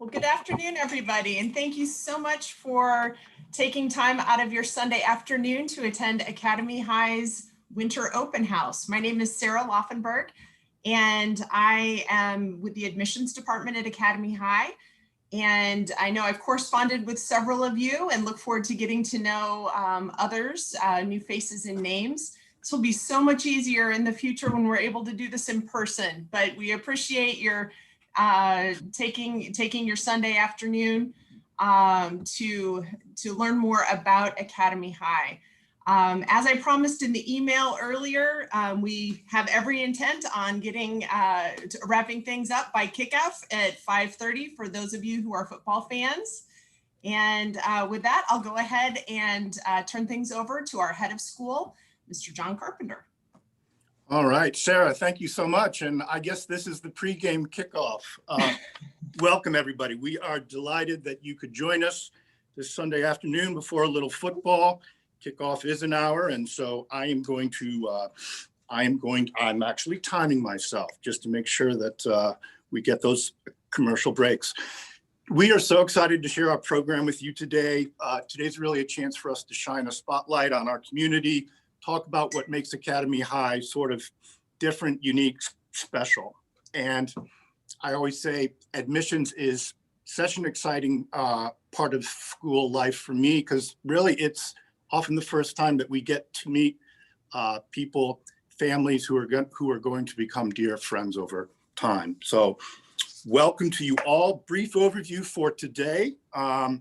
Well, good afternoon, everybody, and thank you so much for taking time out of your Sunday afternoon to attend Academy High's Winter Open House. My name is Sarah Laufenberg, and I am with the admissions department at Academy High. And I know I've corresponded with several of you and look forward to getting to know others, new faces and names. This will be so much easier in the future when we're able to do this in person, but we appreciate your taking your Sunday afternoon to learn more about Academy High. As I promised in the email earlier, we have every intent on getting wrapping things up by kickoff at 5:30 for those of you who are football fans. And with that, I'll go ahead and turn things over to our head of school, Mr. John Carpenter. All right, Sarah, thank you so much. And I guess this is the pregame kickoff. Welcome, everybody. We are delighted that you could join us this Sunday afternoon before a little football. Kickoff is an hour, and so I'm actually timing myself just to make sure that we get those commercial breaks. We are so excited to share our program with you today. Today's really a chance for us to shine a spotlight on our community, talk about what makes Academy High sort of different, unique, special. And I always say admissions is such an exciting part of school life for me, because really it's often the first time that we get to meet people, families who are going to become dear friends over time. So welcome to you all. Brief overview for today. We're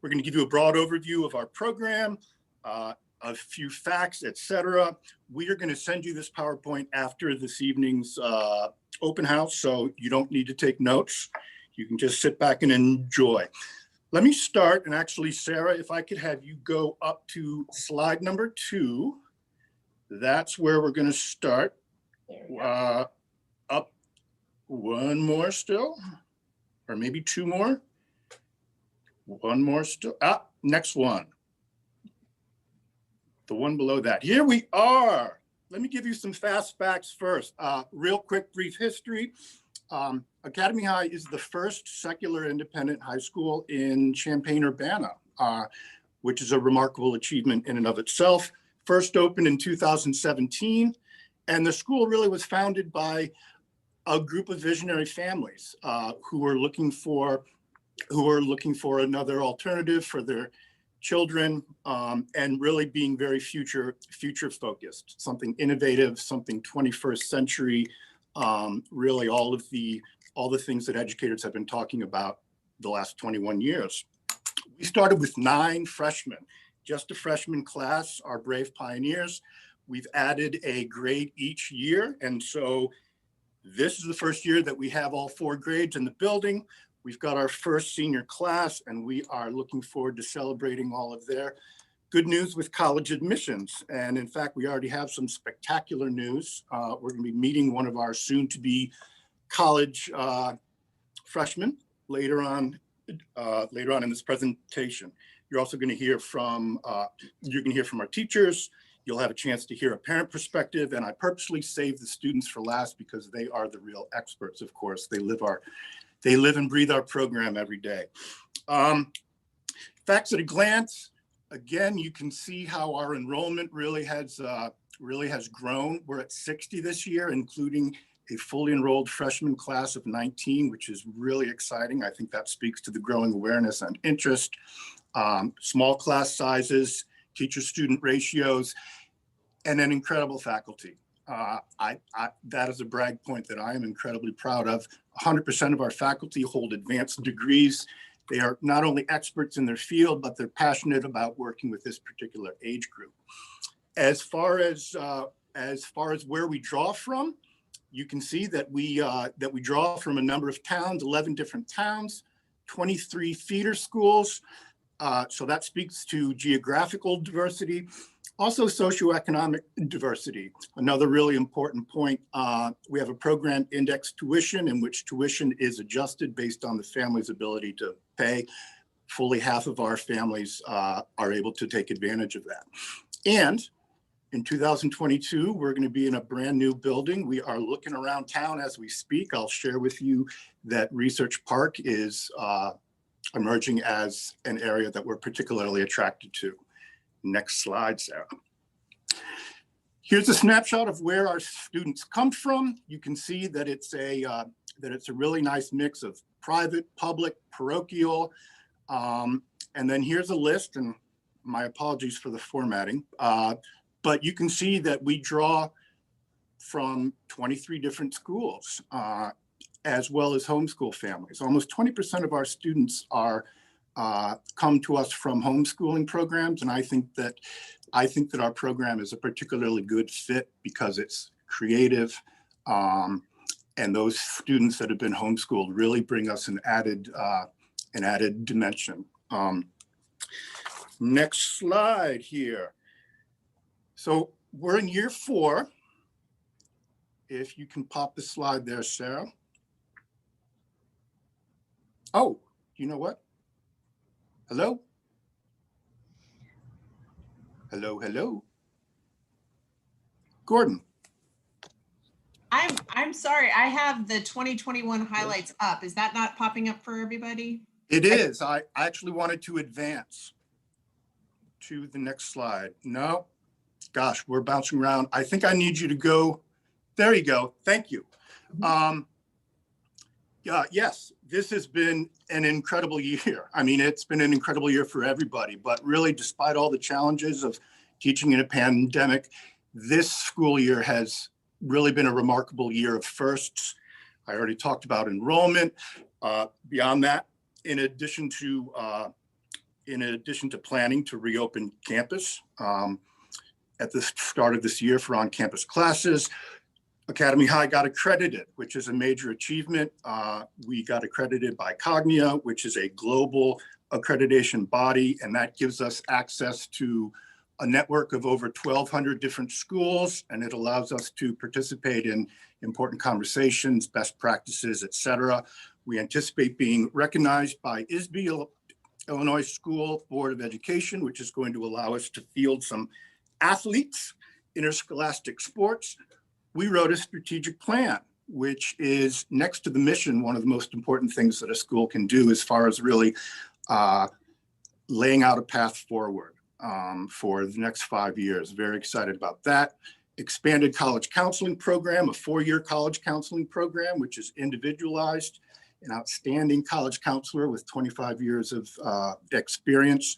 going to give you a broad overview of our program, a few facts, etc. We are going to send you this PowerPoint after this evening's open house, so you don't need to take notes. You can just sit back and enjoy. Let me start, and actually, Sarah, if I could have you go up to slide number 2. That's where we're going to start. Up one more still, or maybe 2 more. One more still. Next one. The one below that. Here we are. Let me give you some fast facts first. Real quick, brief history. Academy High is the first secular independent high school in Champaign, Urbana, which is a remarkable achievement in and of itself. First opened in 2017, and the school really was founded by a group of visionary families who were looking for another alternative for their children, and really being very future focused, something innovative, something 21st century, really all the things that educators have been talking about the last 21 years. We started with 9 freshmen, just a freshman class, our brave pioneers. We've added a grade each year, and so this is the first year that we have all 4 grades in the building. We've got our first senior class, and we are looking forward to celebrating all of their good news with college admissions. And in fact, we already have some spectacular news. We're going to be meeting one of our soon-to-be college freshmen later on in this presentation. You're also going to hear from our teachers. You'll have a chance to hear a parent perspective, and I purposely saved the students for last because they are the real experts. Of course, they live and breathe our program every day. Facts at a glance. Again, you can see how our enrollment really has grown. We're at 60 this year, including a fully enrolled freshman class of 19, which is really exciting. I think that speaks to the growing awareness and interest. Small class sizes, teacher-student ratios, and an incredible faculty. That is a brag point that I am incredibly proud of. 100% of our faculty hold advanced degrees. They are not only experts in their field, but they're passionate about working with this particular age group. As far as where we draw from, you can see that we draw from a number of towns, 11 different towns, 23 feeder schools. So that speaks to geographical diversity. Also socioeconomic diversity, another really important point. We have a program index tuition in which tuition is adjusted based on the family's ability to pay. Fully half of our families are able to take advantage of that. And In 2022, we're going to be in a brand new building. We are looking around town as we speak. I'll share with you that Research Park is emerging as an area that we're particularly attracted to. Next slide, Sarah. Here's a snapshot of where our students come from. You can see that it's a really nice mix of private, public, parochial. And then here's a list, and my apologies for the formatting, but you can see that we draw from 23 different schools, as well as homeschool families. Almost 20% of our students come to us from homeschooling programs, and I think that our program is a particularly good fit because it's creative, and those students that have been homeschooled really bring us an added dimension. Next slide here. So we're in year 4. If you can pop the slide there, Sarah. Oh, you know what? Hello? Hello, hello. Gordon. I'm sorry, I have the 2021 highlights up. Is that not popping up for everybody? It is. I actually wanted to advance to the next slide. No, gosh, we're bouncing around. I think I need you to go. There you go. Thank you. Yes, this has been an incredible year. I mean, it's been an incredible year for everybody, but really, despite all the challenges of teaching in a pandemic, this school year has really been a remarkable year of firsts. I already talked about enrollment. Beyond that, in addition to planning to reopen campus at the start of this year for on-campus classes, Academy High got accredited, which is a major achievement. We got accredited by Cognia, which is a global accreditation body, and that gives us access to a network of over 1,200 different schools, and it allows us to participate in important conversations, best practices, et cetera. We anticipate being recognized by ISB, Illinois School Board of Education, which is going to allow us to field some athletes, interscholastic sports. We wrote a strategic plan, which is next to the mission, one of the most important things that a school can do as far as really laying out a path forward for the next 5 years. Very excited about that. Expanded college counseling program, a 4-year college counseling program, which is individualized, an outstanding college counselor with 25 years of experience.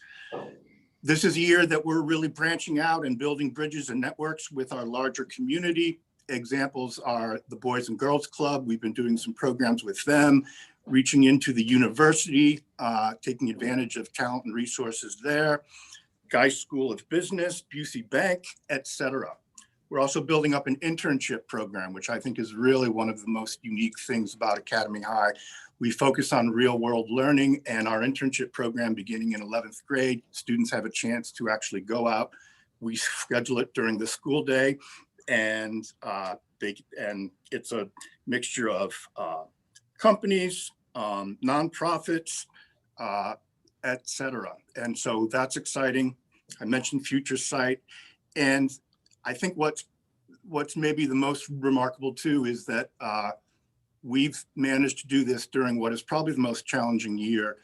This is a year that we're really branching out and building bridges and networks with our larger community. Examples are the Boys and Girls Club. We've been doing some programs with them, reaching into the university, taking advantage of talent and resources there. Geist School of Business, Busey Bank, et cetera. We're also building up an internship program, which I think is really one of the most unique things about Academy High. We focus on real world learning, and our internship program beginning in 11th grade, students have a chance to actually go out. We schedule it during the school day, and it's a mixture of companies, nonprofits, et cetera. And so that's exciting. I mentioned Future Sight. And I think what's maybe the most remarkable too is that we've managed to do this during what is probably the most challenging year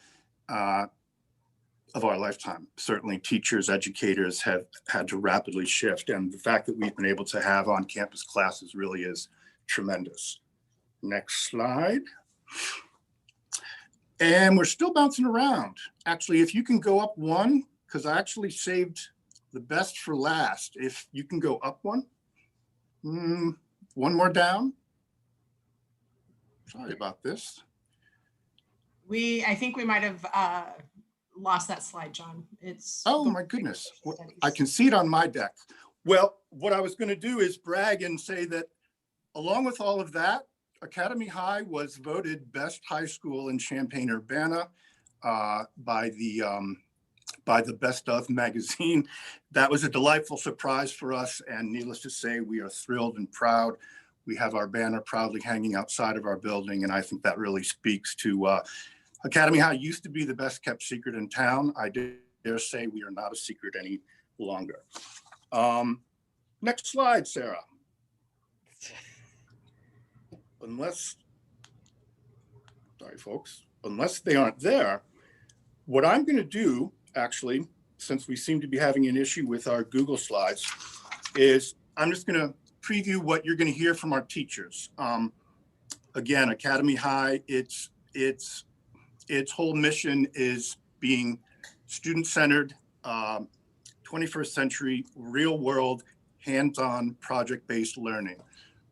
of our lifetime. Certainly teachers, educators have had to rapidly shift, and the fact that we've been able to have on-campus classes really is tremendous. Next slide. And we're still bouncing around. Actually, if you can go up one, because I actually saved the best for last. If you can go up one. One more down. Sorry about this. I think we might have lost that slide, John. Oh my goodness. I can see it on my deck. Well, what I was going to do is brag and say that along with all of that, Academy High was voted best high school in Champaign-Urbana by the Best Of magazine. That was a delightful surprise for us, and needless to say, we are thrilled and proud. We have our banner proudly hanging outside of our building, and I think that really speaks to Academy High used to be the best kept secret in town. I dare say we are not a secret any longer. Next slide, Sarah. Sorry, folks, unless they aren't there, what I'm going to do, actually, since we seem to be having an issue with our Google Slides, is I'm just going to preview what you're going to hear from our teachers. Again, Academy High, its whole mission is being student-centered, 21st century, real-world, hands-on, project-based learning.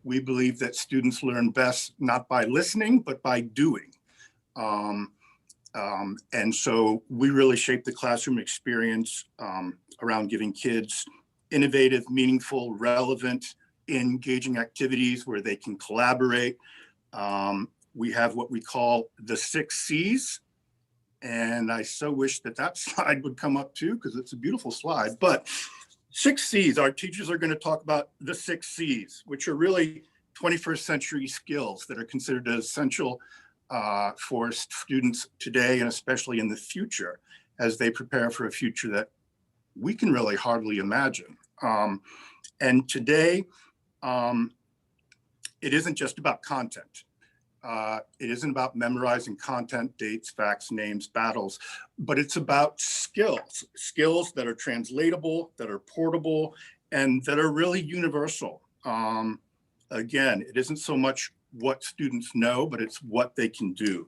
We believe that students learn best not by listening, but by doing. And so we really shape the classroom experience around giving kids innovative, meaningful, relevant, engaging activities where they can collaborate. We have what we call the 6 C's. And I so wish that that slide would come up too, because it's a beautiful slide. But 6 C's, our teachers are going to talk about the 6 C's, which are really 21st century skills that are considered essential for students today and especially in the future as they prepare for a future that we can really hardly imagine. And today, it isn't just about content. It isn't about memorizing content, dates, facts, names, battles, but it's about skills that are translatable, that are portable, and that are really universal. Again, it isn't so much what students know, but it's what they can do.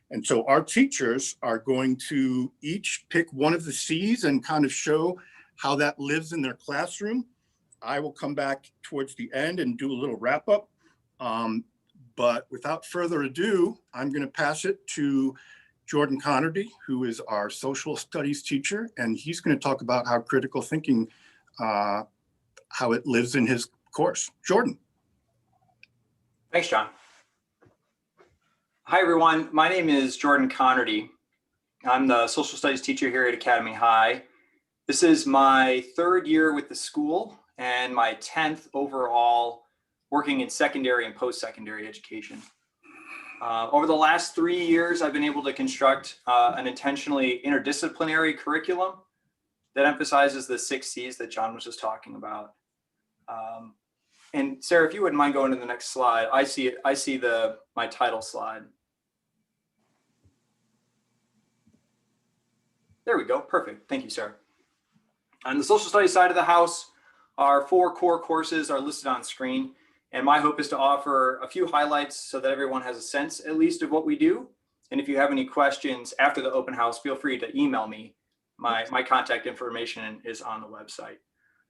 And so our teachers are going to each pick one of the C's and kind of show how that lives in their classroom. I will come back towards the end and do a little wrap up. But without further ado, I'm going to pass it to Jordan Connerty, who is our social studies teacher, and he's going to talk about how critical thinking, how it lives in his course. Jordan. Thanks, John. Hi, everyone. My name is Jordan Connerty. I'm the social studies teacher here at Academy High. This is my 3rd year with the school and my 10th overall working in secondary and post-secondary education. Over the last 3 years, I've been able to construct an intentionally interdisciplinary curriculum that emphasizes the 6 C's that John was just talking about. And Sarah, if you wouldn't mind going to the next slide, I see my title slide. There we go, perfect. Thank you, Sarah. On the social studies side of the house, our 4 core courses are listed on screen. And my hope is to offer a few highlights so that everyone has a sense, at least, of what we do. And if you have any questions after the open house, feel free to email me. My contact information is on the website.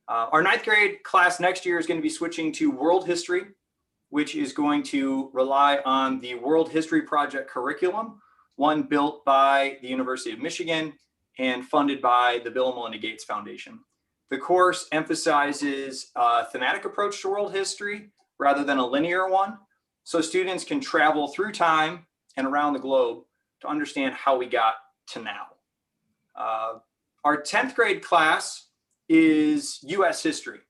Our 9th grade class next year is going to be switching to world history, which is going to rely on the World History Project curriculum, one built by the University of Michigan and funded by the Bill and Melinda Gates Foundation. The course emphasizes a thematic approach to world history rather than a linear one, so students can travel through time and around the globe to understand how we got to now. Our 10th grade class is US history.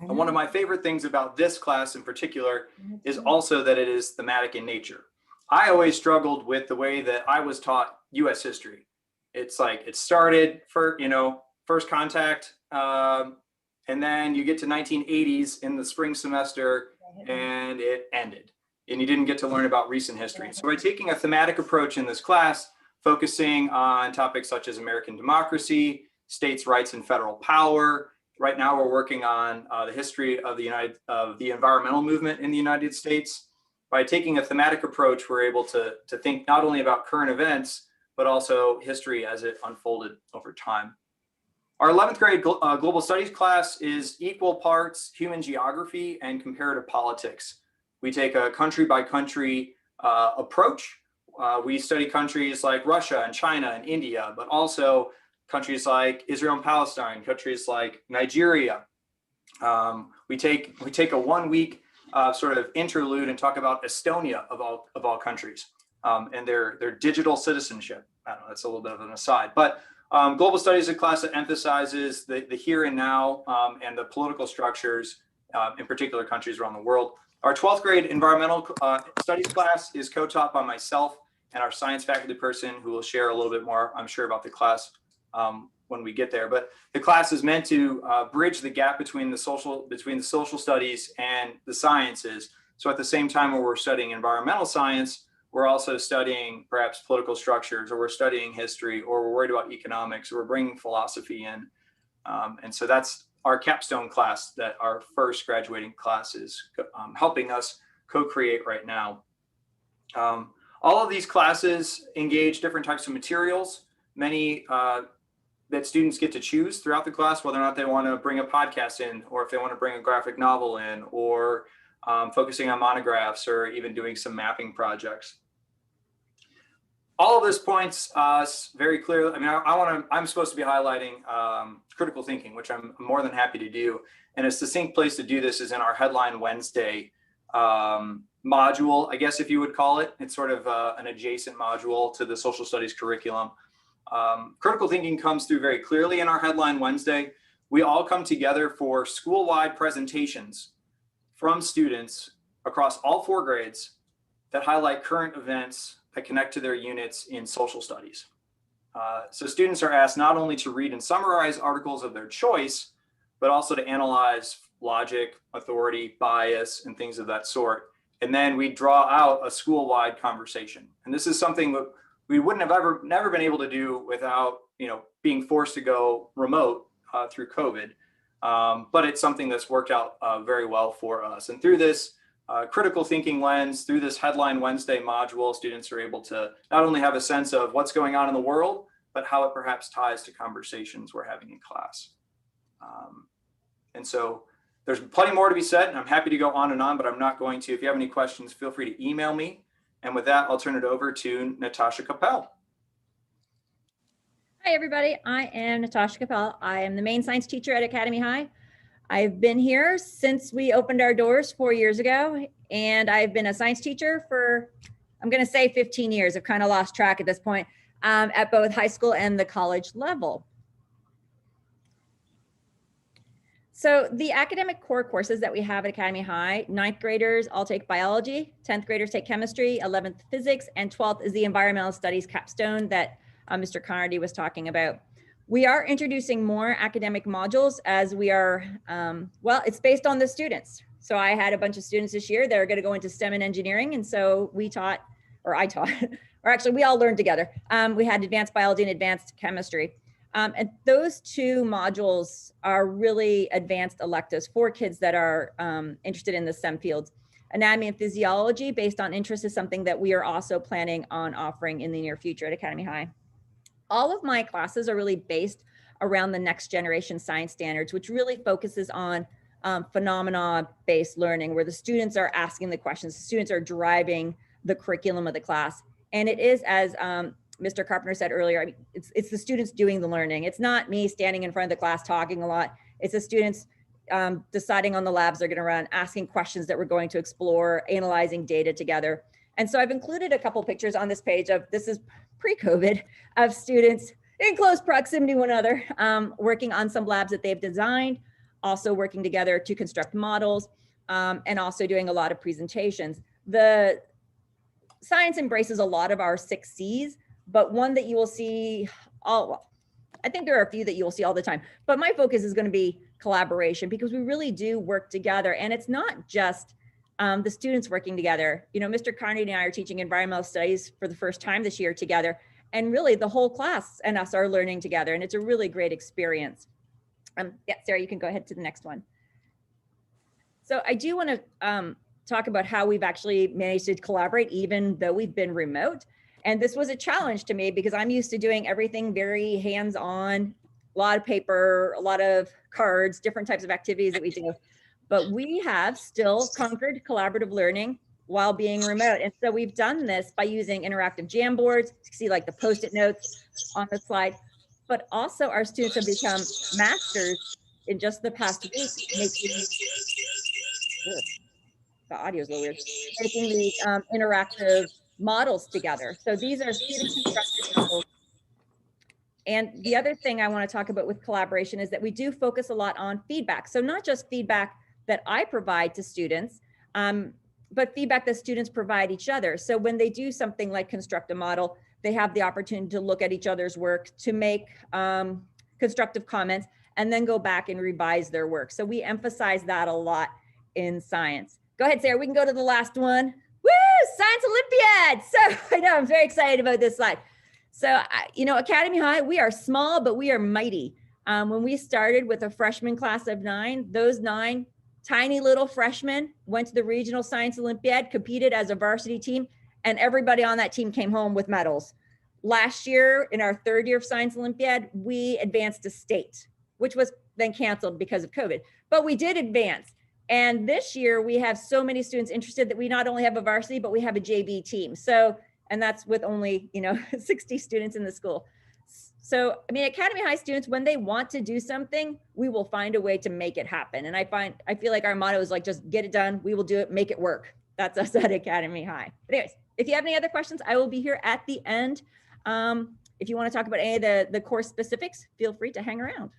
And one of my favorite things about this class in particular is also that it is thematic in nature. I always struggled with the way that I was taught US history. It's like it started for, first contact, and then you get to 1980s in the spring semester and it ended. And you didn't get to learn about recent history. So by taking a thematic approach in this class, focusing on topics such as American democracy, states' rights and federal power. Right now we're working on the history of the environmental movement in the United States. By taking a thematic approach, we're able to think not only about current events, but also history as it unfolded over time. Our 11th grade global studies class is equal parts human geography and comparative politics. We take a country by country approach. We study countries like Russia and China and India, but also countries like Israel and Palestine, countries like Nigeria. We take a 1 week sort of interlude and talk about Estonia of all countries and their digital citizenship. I don't know, that's a little bit of an aside, but global studies is a class that emphasizes the here and now and the political structures in particular countries around the world. Our 12th grade environmental studies class is co-taught by myself and our science faculty person who will share a little bit more, I'm sure, about the class when we get there. But the class is meant to bridge the gap between the social studies and the sciences. So at the same time where we're studying environmental science, we're also studying perhaps political structures, or we're studying history, or we're worried about economics, or we're bringing philosophy in. And so that's our capstone class that our first graduating class is helping us co-create right now. All of these classes engage different types of materials, many that students get to choose throughout the class, whether or not they want to bring a podcast in, or if they want to bring a graphic novel in, or focusing on monographs, or even doing some mapping projects. All of this points us very clearly. I mean, I'm supposed to be highlighting critical thinking, which I'm more than happy to do. And a succinct place to do this is in our Headline Wednesday module, I guess, if you would call it. It's sort of an adjacent module to the social studies curriculum. Critical thinking comes through very clearly in our Headline Wednesday. We all come together for school-wide presentations from students across all 4 grades that highlight current events that connect to their units in social studies. So students are asked not only to read and summarize articles of their choice, but also to analyze logic, authority, bias, and things of that sort. And then we draw out a school-wide conversation. And this is something that we wouldn't have never been able to do without, being forced to go remote through COVID. But it's something that's worked out very well for us. And through this critical thinking lens, through this Headline Wednesday module, students are able to not only have a sense of what's going on in the world, but how it perhaps ties to conversations we're having in class. And so there's plenty more to be said, and I'm happy to go on, but I'm not going to. If you have any questions, feel free to email me. And with that, I'll turn it over to Natasha Capel. Hi, everybody. I am Natasha Capel. I am the main science teacher at Academy High. I've been here since we opened our doors 4 years ago, and I've been a science teacher for, I'm going to say 15 years. I've kind of lost track at this point, at both high school and the college level. So the academic core courses that we have at Academy High, 9th graders all take biology, 10th graders take chemistry, 11th physics, and 12th is the environmental studies capstone that Mr. Connerty was talking about. We are introducing more academic modules as we are, well, it's based on the students. So I had a bunch of students this year that are going to go into STEM and engineering. And so we taught, or I taught, or actually we all learned together. We had advanced biology and advanced chemistry. And those 2 modules are really advanced electives for kids that are interested in the STEM fields. Anatomy and physiology based on interest is something that we are also planning on offering in the near future at Academy High. All of my classes are really based around the next generation science standards, which really focuses on phenomena-based learning, where the students are asking the questions, the students are driving the curriculum of the class. And it is, as Mr. Carpenter said earlier, I mean, it's the students doing the learning. It's not me standing in front of the class talking a lot. It's the students deciding on the labs they're going to run, asking questions that we're going to explore, analyzing data together. And so I've included a couple pictures on this page of, this is pre-COVID, of students in close proximity to one another, working on some labs that they've designed, also working together to construct models, and also doing a lot of presentations. The science embraces a lot of our 6 C's, but one that you will see, well, I think there are a few that you will see all the time, but my focus is going to be collaboration, because we really do work together. And it's not just the students working together. Mr. Connerty and I are teaching environmental studies for the first time this year together. And really the whole class and us are learning together. And it's a really great experience. Yeah, Sarah, you can go ahead to the next one. So I do want to talk about how we've actually managed to collaborate, even though we've been remote. And this was a challenge to me because I'm used to doing everything very hands-on, a lot of paper, a lot of cards, different types of activities that we do. But we have still conquered collaborative learning while being remote. And so we've done this by using interactive Jamboards. You see like the Post-it notes on the slide, but also our students have become masters in just the past week making, the audio is a little weird, making these interactive models together. So these are student constructed models. And the other thing I want to talk about with collaboration is that we do focus a lot on feedback. So not just feedback that I provide to students, but feedback that students provide each other. So when they do something like construct a model, they have the opportunity to look at each other's work to make constructive comments, and then go back and revise their work. So we emphasize that a lot in science. Go ahead, Sarah, we can go to the last one. Woo, Science Olympiad. So I know, I'm very excited about this slide. So, Academy High, we are small, but we are mighty. When we started with a freshman class of 9, those 9 tiny little freshmen went to the Regional Science Olympiad, competed as a varsity team, and everybody on that team came home with medals. Last year, in our 3rd year of Science Olympiad, we advanced to state, which was then canceled because of COVID, but we did advance. And this year we have so many students interested that we not only have a varsity, but we have a JV team. So, and that's with only, 60 students in the school. So, Academy High students, when they want to do something, we will find a way to make it happen. And I feel like our motto is like, just get it done. We will do it, make it work. That's us at Academy High. But anyways, if you have any other questions, I will be here at the end. If you want to talk about any of the course specifics, feel free to hang around.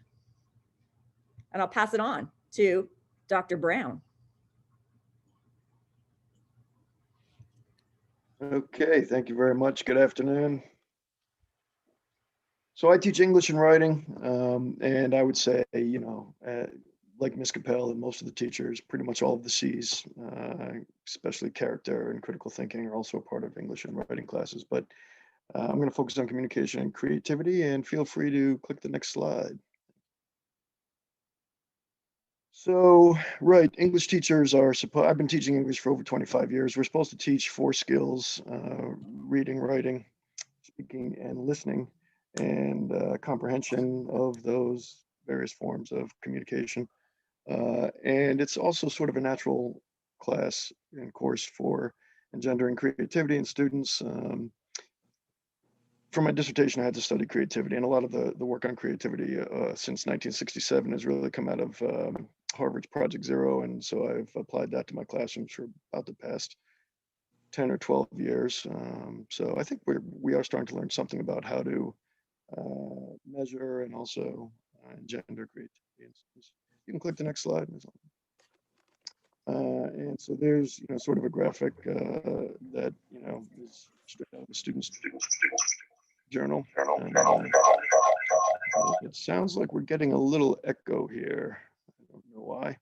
And I'll pass it on to Dr. Brown. Okay, thank you very much. Good afternoon. So I teach English and writing, and I would say, like Ms. Capel and most of the teachers, pretty much all of the C's, especially character and critical thinking, are also a part of English and writing classes. But I'm going to focus on communication and creativity, and feel free to click the next slide. So, right, English teachers are supposed, I've been teaching English for over 25 years. We're supposed to teach 4 skills, reading, writing, speaking, and listening, and comprehension of those various forms of communication. And it's also sort of a natural class and course for engendering creativity in students. For my dissertation, I had to study creativity, and a lot of the work on creativity since 1967 has really come out of Harvard's Project Zero, and so I've applied that to my classrooms for about the past 10 or 12 years. So I think we are starting to learn something about how to measure and also engender creativity. You can click the next slide. And so there's sort of a graphic that is straight out of a student's journal. And, it sounds like we're getting a little echo here. I don't know why.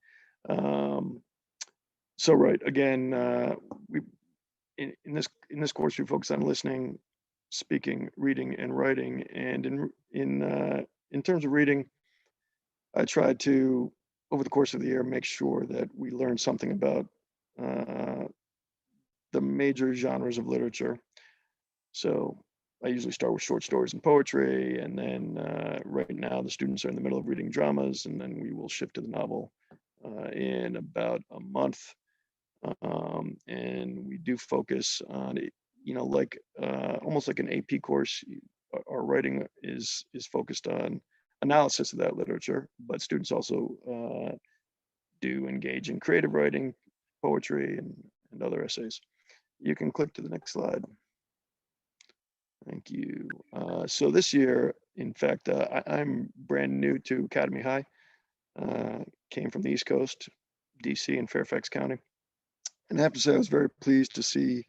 So right, again, in this course we focus on listening, speaking, reading, and writing. And in terms of reading, I tried to, over the course of the year, make sure that we learn something about the major genres of literature. So I usually start with short stories and poetry, and then right now the students are in the middle of reading dramas, and then we will shift to the novel in about a month. And we do focus on, almost like an AP course. Our writing is focused on analysis of that literature, but students also do engage in creative writing, poetry, and other essays. You can click to the next slide. Thank you. So this year, in fact, I'm brand new to Academy High. Came from the East Coast, DC and Fairfax County. And I have to say, I was very pleased to see,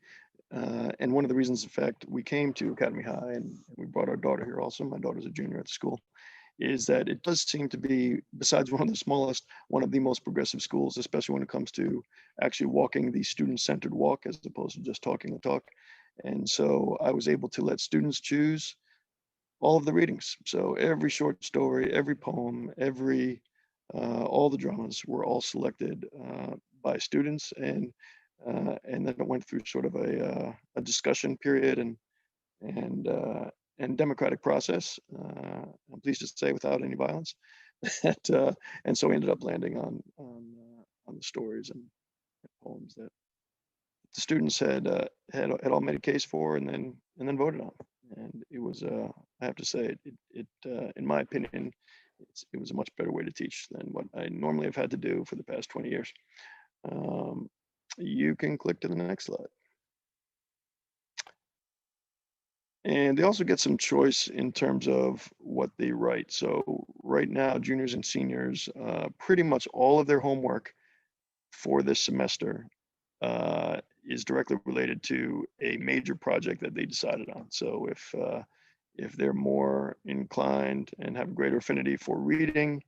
and one of the reasons, in fact, we came to Academy High and we brought our daughter here also, my daughter's a junior at the school, is that it does seem to be, besides one of the smallest, one of the most progressive schools, especially when it comes to actually walking the student-centered walk as opposed to just talking the talk. And so I was able to let students choose all of the readings. So every short story, every poem, all the dramas were all selected by students, and then it went through sort of a discussion period and democratic process. I'm pleased to say, without any violence. And so we ended up landing on the stories and poems that the students had all made a case for, and then voted on. And it was, I have to say, it in my opinion, it was a much better way to teach than what I normally have had to do for the past 20 years. You can click to the next slide. And they also get some choice in terms of what they write. So right now, juniors and seniors, pretty much all of their homework for this semester is directly related to a major project that they decided on. So If they're more inclined and have greater affinity for reading,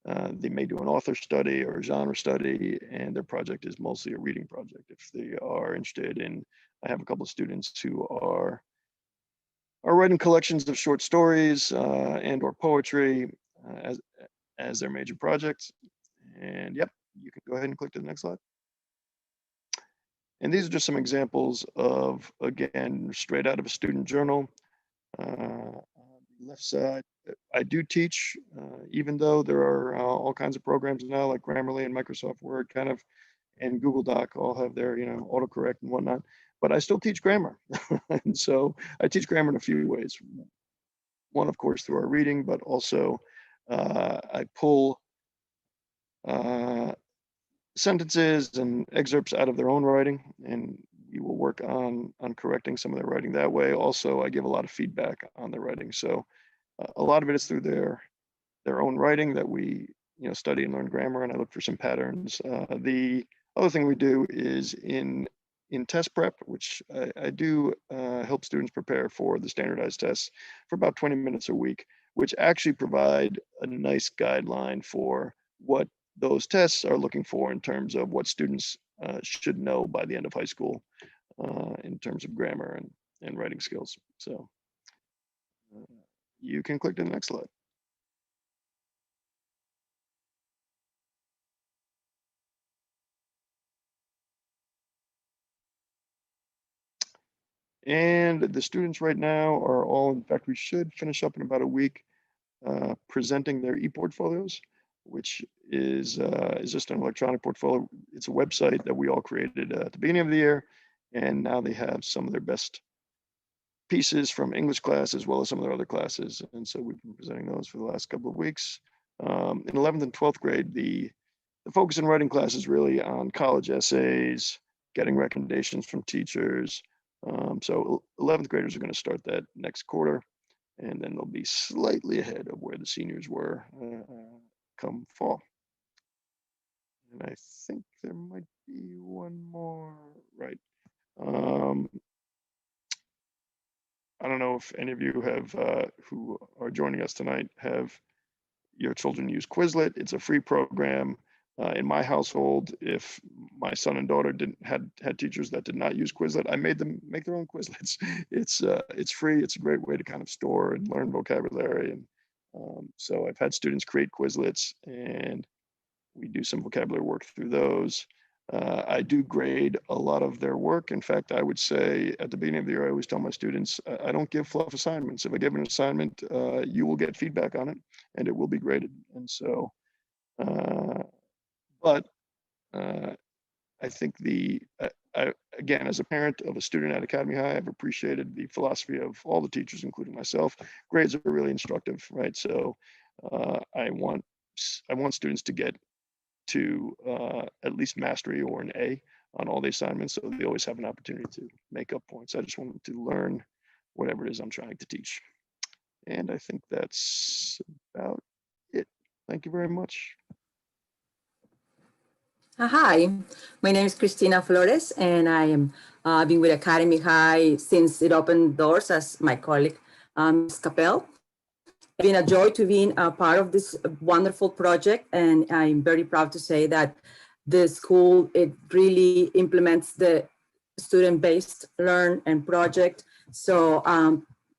they may do an author study or a genre study, and their project is mostly a reading project. If they are interested in, I have a couple of students who are writing collections of short stories and or poetry as their major projects. And yep, you can go ahead and click to the next slide. And these are just some examples of, again, straight out of a student journal. On the left side, I do teach, even though there are all kinds of programs now like Grammarly and Microsoft Word kind of, and Google Doc all have their, autocorrect and whatnot, but I still teach grammar. And so I teach grammar in a few ways. One, of course, through our reading, but also I pull sentences and excerpts out of their own writing, and we will work on correcting some of their writing that way. Also, I give a lot of feedback on their writing. So a lot of it is through their own writing that we study and learn grammar, and I look for some patterns. The other thing we do is in test prep, which I do help students prepare for the standardized tests for about 20 minutes a week, which actually provide a nice guideline for what those tests are looking for in terms of what students should know by the end of high school in terms of grammar and writing skills. So you can click to the next slide. And the students right now are all, in fact, we should finish up in about a week presenting their e-portfolios, which is just an electronic portfolio. It's a website that we all created at the beginning of the year, and now they have some of their best pieces from English class as well as some of their other classes, and so we've been presenting those for the last couple of weeks. In 11th and 12th grade, the focus in writing class is really on college essays, getting recommendations from teachers. So 11th graders are going to start that next quarter, and then they'll be slightly ahead of where the seniors were come fall. And I think there might be one more, right? I don't know if any of you have, who are joining us tonight, have your children use Quizlet. It's a free program. In my household, if my son and daughter had teachers that did not use Quizlet, I made them make their own Quizlets. It's free. It's a great way to kind of store and learn vocabulary. And so I've had students create Quizlets, and we do some vocabulary work through those. I do grade a lot of their work. In fact, I would say at the beginning of the year, I always tell my students, I don't give fluff assignments. If I give an assignment, you will get feedback on it, and it will be graded. And so, but I think again, as a parent of a student at Academy High, I've appreciated the philosophy of all the teachers, including myself. Grades are really instructive, right? So I want students to get to at least mastery or an A on all the assignments, so they always have an opportunity to make up points. I just want them to learn whatever it is I'm trying to teach. And I think that's about it. Thank you very much. Hi, my name is Christina Flores, and I am been with Academy High since it opened doors as my colleague, Ms. Capel. It's been a joy to be a part of this wonderful project, and I'm very proud to say that the school, it really implements the student-based learn and project. So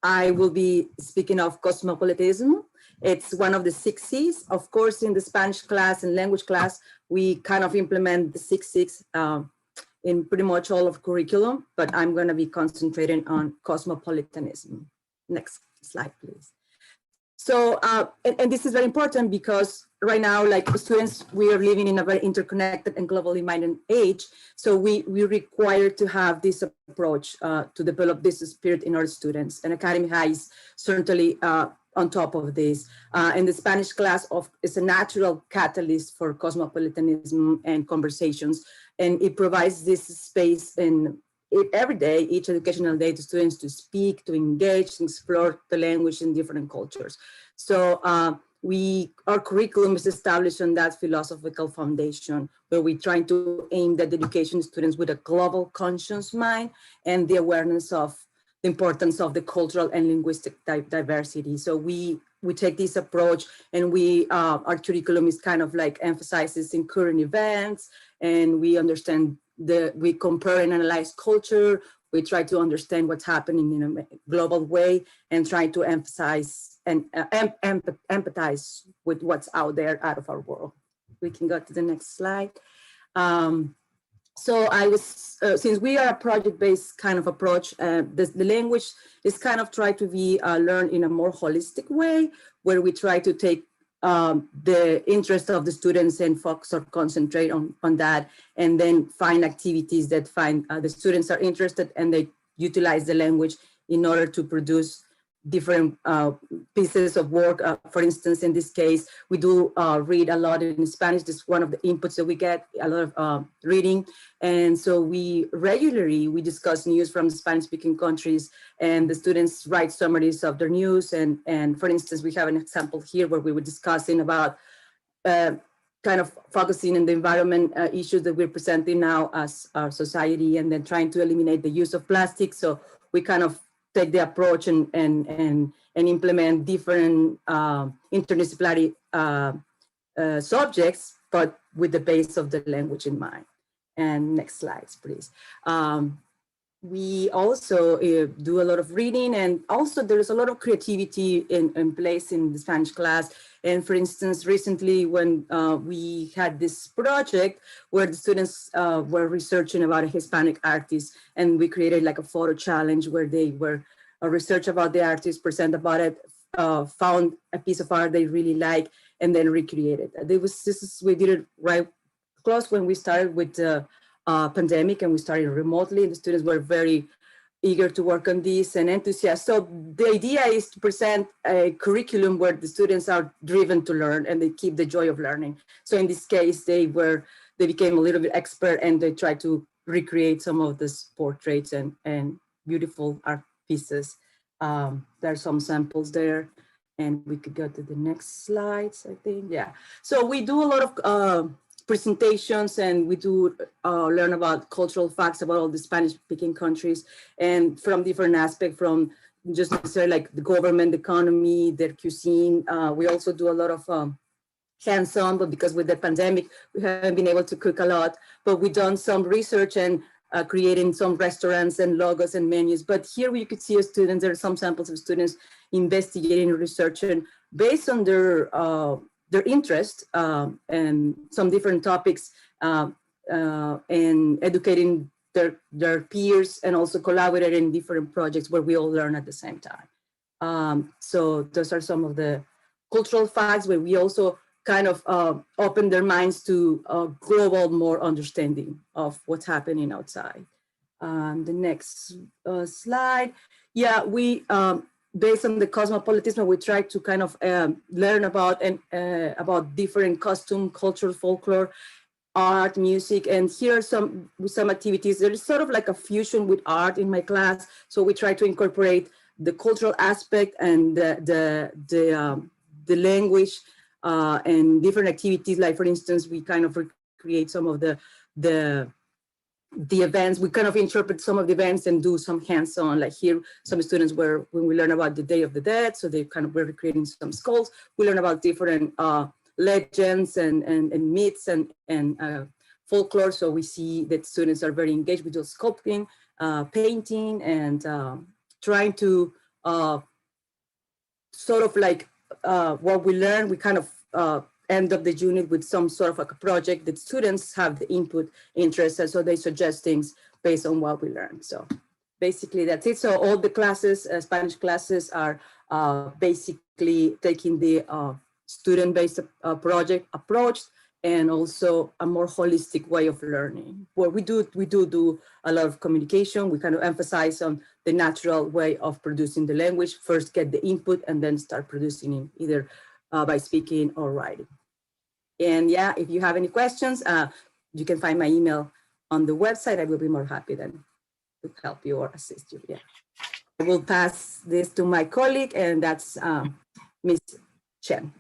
I will be speaking of cosmopolitanism. It's one of the 6 C's. Of course, in the Spanish class and language class, we kind of implement the 6 C's in pretty much all of curriculum, but I'm going to be concentrating on cosmopolitanism. Next slide, please. So, and this is very important because right now, like students, we are living in a very interconnected and globally minded age. So we require to have this approach to develop this spirit in our students, and Academy High is certainly on top of this. And the Spanish class is a natural catalyst for cosmopolitanism and conversations. And it provides this space every day, each educational day, to students to speak, to engage, to explore the language in different cultures. So our curriculum is established on that philosophical foundation, where we're trying to aim at education students with a global conscious mind and the awareness of the importance of the cultural and linguistic diversity. So we take this approach, and our curriculum is kind of like emphasizes in current events, and we we compare and analyze culture. We try to understand what's happening in a global way and try to emphasize and empathize with what's out there out of our world. We can go to the next slide. So since we are a project-based kind of approach, the language is kind of try to be learned in a more holistic way, where we try to take the interest of the students and focus or concentrate on that, and then find activities that find the students are interested, and they utilize the language in order to produce different pieces of work. For instance, in this case, we do read a lot in Spanish. This is one of the inputs that we get, a lot of reading. And so we discuss news from the Spanish-speaking countries, and the students write summaries of their news. And for instance, we have an example here where we were discussing about kind of focusing on the environment issues that we're presenting now as our society, and then trying to eliminate the use of plastic. So we kind of take the approach and implement different interdisciplinary subjects, but with the base of the language in mind. And next slides, please. We also do a lot of reading, and also there's a lot of creativity in place in the Spanish class. And for instance, recently when we had this project where the students were researching about a Hispanic artist, and we created like a photo challenge where they were research about the artist, present about it, found a piece of art they really like, and then recreated. We did it right close when we started with the pandemic, and we started remotely. The students were very eager to work on this and enthusiastic. So the idea is to present a curriculum where the students are driven to learn and they keep the joy of learning. So in this case, they became a little bit expert, and they tried to recreate some of these portraits and beautiful art pieces. There are some samples there, and we could go to the next slides, I think. Yeah. So we do a lot of presentations, and we do learn about cultural facts about all the Spanish-speaking countries, and from different aspects, from just necessarily like the government, the economy, their cuisine. We also do a lot of hands-on, but because with the pandemic, we haven't been able to cook a lot, but we've done some research and creating some restaurants and logos and menus. But here you could see students, there are some samples of students investigating and researching based on their interest and some different topics, and educating their peers, and also collaborating in different projects where we all learn at the same time. So those are some of the cultural facts where we also kind of open their minds to global more understanding of what's happening outside. The next slide. Yeah, we, based on the cosmopolitanism, we try to kind of learn about about different costume, cultural, folklore, art, music, and here are some activities. There is sort of like a fusion with art in my class, so we try to incorporate the cultural aspect and the language and different activities. Like for instance, we kind of recreate some of the events. We kind of interpret some of the events and do some hands-on. Like here, some students when we learn about the Day of the Dead, so they kind of were recreating some skulls. We learn about different legends and myths and folklore. So we see that students are very engaged with those sculpting, painting, and trying to sort of like what we learn. We kind of end up the unit with some sort of like a project that students have the input interest, and so they suggest things based on what we learn. So basically that's it. So all the classes, Spanish classes, are basically taking the student-based project approach, and also a more holistic way of learning. Where we do a lot of communication. We kind of emphasize on the natural way of producing the language. First get the input and then start producing it, either by speaking or writing. And yeah, if you have any questions, you can find my email on the website. I will be more happy then to help you or assist you. Yeah, I will pass this to my colleague, and that's Ms. Chen.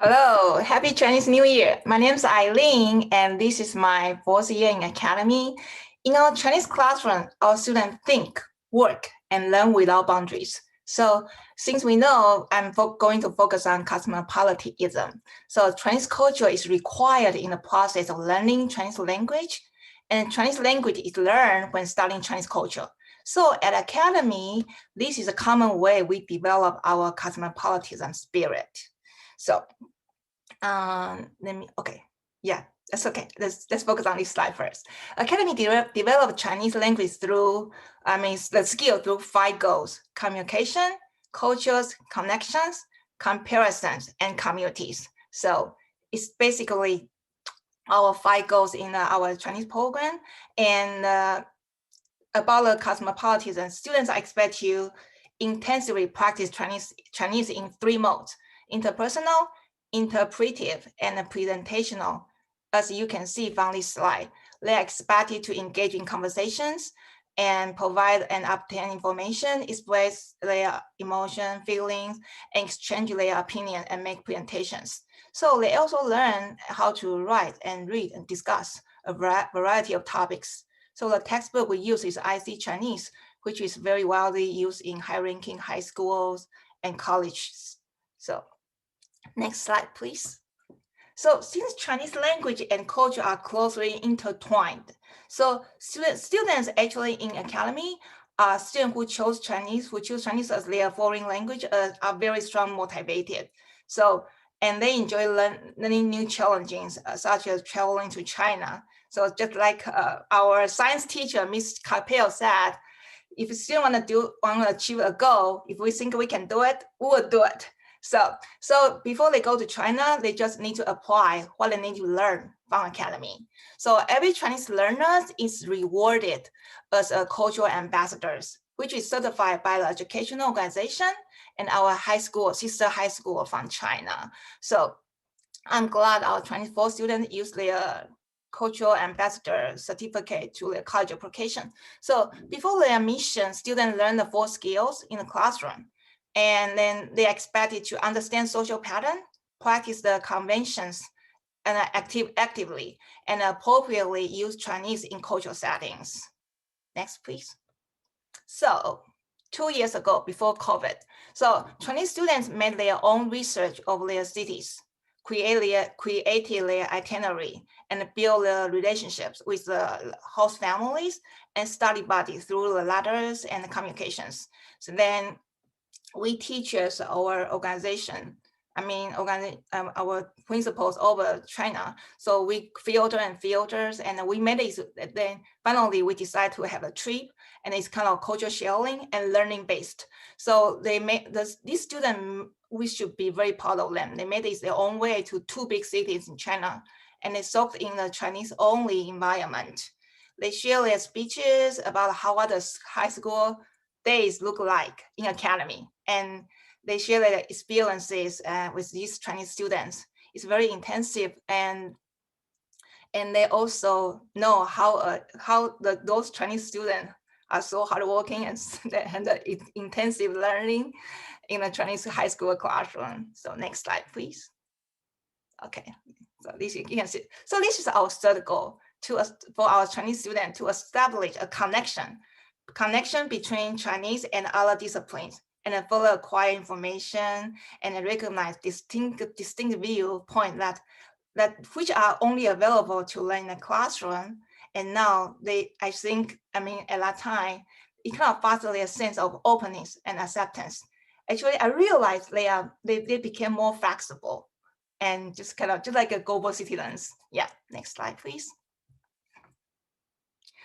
Hello, happy Chinese New Year. My name is Eileen, and this is my fourth year in Academy. In our Chinese classroom, our students think, work, and learn without boundaries. So since we know I'm going to focus on cosmopolitanism, so Chinese culture is required in the process of learning Chinese language, and Chinese language is learned when studying Chinese culture. So at Academy, this is a common way we develop our cosmopolitanism spirit. So that's okay. Let's focus on this slide first. Academy developed Chinese language through, the skill through 5 goals: communication, cultures, connections, comparisons, and communities. So it's basically our 5 goals in our Chinese program. And about the cosmopolitanism, students are expected to intensively practice Chinese in 3 modes: interpersonal, interpretive, and presentational. As you can see from this slide, they are expected to engage in conversations and provide and obtain information, express their emotion, feelings, and exchange their opinion and make presentations. So they also learn how to write and read and discuss a variety of topics. So the textbook we use is IC Chinese, which is very widely used in high-ranking high schools and colleges. So next slide, please. So since Chinese language and culture are closely intertwined, so students actually in Academy, students who choose Chinese as their foreign language are very strong motivated. So, and they enjoy learning new challenges, such as traveling to China. So just like our science teacher, Ms. Carpenter, said, if you still want to achieve a goal, if we think we can do it, we will do it. So before they go to China, they just need to apply what they need to learn from Academy. So every Chinese learner is rewarded as a cultural ambassadors, which is certified by the educational organization and our sister high school from China. So I'm glad our 24 students use their cultural ambassador certificate to their college application. So before their admission, students learn the 4 skills in the classroom. And then they are expected to understand social pattern, practice the conventions, and actively and appropriately use Chinese in cultural settings. Next, please. So 2 years ago, before COVID, so Chinese students made their own research of their cities, created their itinerary, and build the relationships with the host families and study buddies through the letters and the communications. So then we teachers, our organization, our principals over China. So we filters, and we made it. Then finally we decided to have a trip, and it's kind of culture sharing and learning based. So they made these students, we should be very proud of them. They made it their own way to 2 big cities in China, and they soaked in the Chinese only environment. They share their speeches about how the high school days look like in Academy, and they share their experiences with these Chinese students. It's very intensive, and they also know how those Chinese students are so hardworking and the intensive learning in a Chinese high school classroom. So next slide, please. Okay, so this you can see. So this is our 3rd goal for our Chinese students to establish a connection between Chinese and other disciplines, and then further acquire information and recognize distinct viewpoint that which are only available to learn in the classroom. And now at that time, it kind of fostered their sense of openness and acceptance. Actually, I realized they became more flexible and just like a global citizens. Yeah, next slide, please.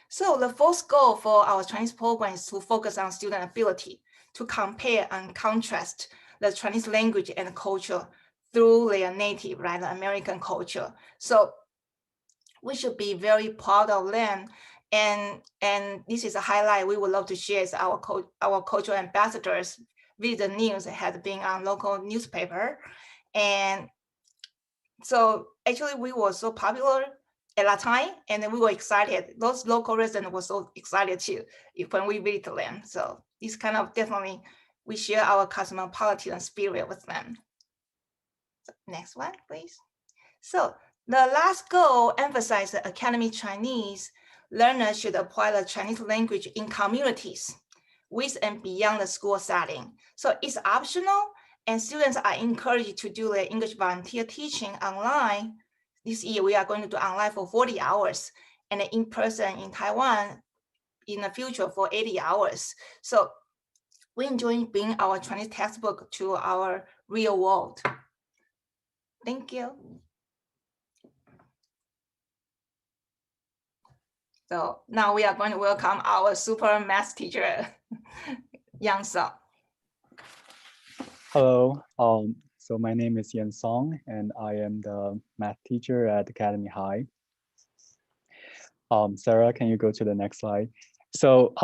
So the 4th goal for our Chinese program is to focus on student ability to compare and contrast the Chinese language and culture through their native, right, the American culture. So we should be very proud of them. And this is a highlight we would love to share is our cultural ambassadors with the news that has been on local newspaper. And so actually we were so popular at that time, and then we were excited. Those local residents were so excited too when we visited them. So this kind of definitely, we share our cosmopolitan spirit with them. So next one, please. So the last goal emphasizes that Academy Chinese learners should apply the Chinese language in communities with and beyond the school setting. So it's optional, and students are encouraged to do the English volunteer teaching online. This year, we are going to do online for 40 hours and in person in Taiwan in the future for 80 hours. So we enjoy bringing our Chinese textbook to our real world. Thank you. So now we are going to welcome our super math teacher, Yang Song. Hello, so my name is Yan Song, and I am the math teacher at Academy High. Sarah, can you go to the next slide? So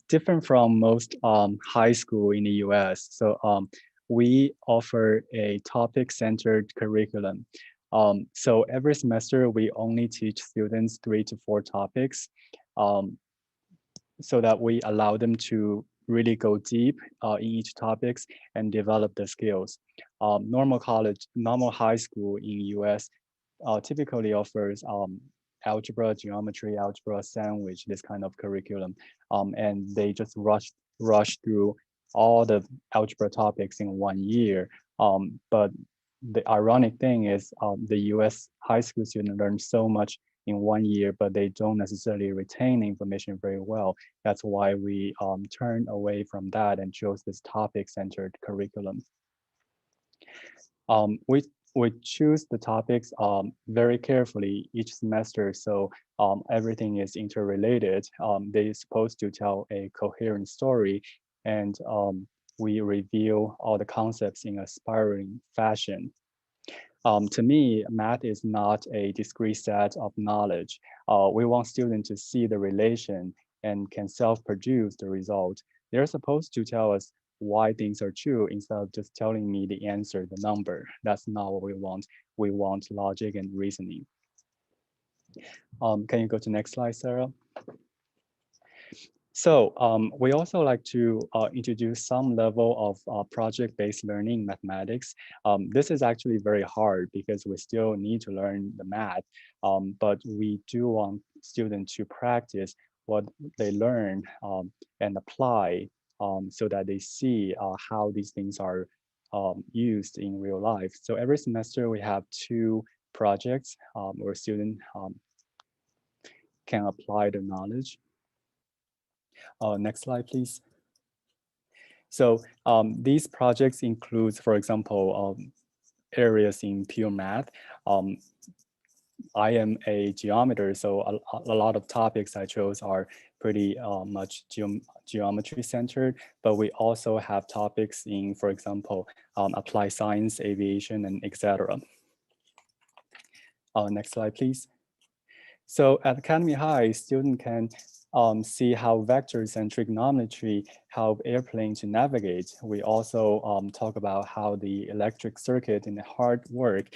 different from most high school in the US, so we offer a topic-centered curriculum. So every semester, we only teach students 3 to 4 topics so that we allow them to really go deep in each topics and develop the skills. Normal high school in US typically offers algebra, geometry, algebra sandwich, this kind of curriculum. And they just rush through all the algebra topics in 1 year. But the ironic thing is the US high school student learn so much in 1 year, but they don't necessarily retain information very well. That's why we turned away from that and chose this topic-centered curriculum. We choose the topics very carefully each semester, so everything is interrelated. They're supposed to tell a coherent story, and we reveal all the concepts in a spiraling fashion. To me, math is not a discrete set of knowledge. We want students to see the relation and can self-produce the result. They're supposed to tell us why things are true instead of just telling me the answer, the number. That's not what we want. We want logic and reasoning. Can you go to next slide, Sarah? So we also like to introduce some level of project-based learning in mathematics. This is actually very hard because we still need to learn the math, but we do want students to practice what they learn and apply so that they see how these things are used in real life. So every semester we have 2 projects where students can apply their knowledge. Next slide, please. So these projects include, for example, areas in pure math. I am a geometer, so a lot of topics I chose are pretty much geometry centered, but we also have topics in, for example, applied science, aviation, and etc. Next slide, please. So at Academy High, students can see how vectors and trigonometry help airplane to navigate. We also talk about how the electric circuit in the heart work.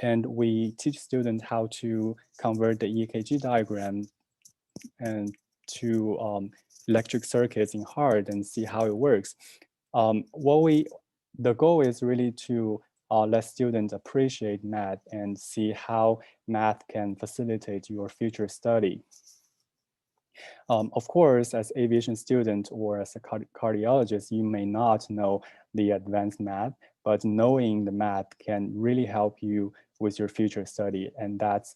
And we teach students how to convert the EKG diagram and to electric circuits in heart and see how it works. The goal is really to let students appreciate math and see how math can facilitate your future study. Of course, as aviation student or as a cardiologist, you may not know the advanced math, but knowing the math can really help you with your future study. And that's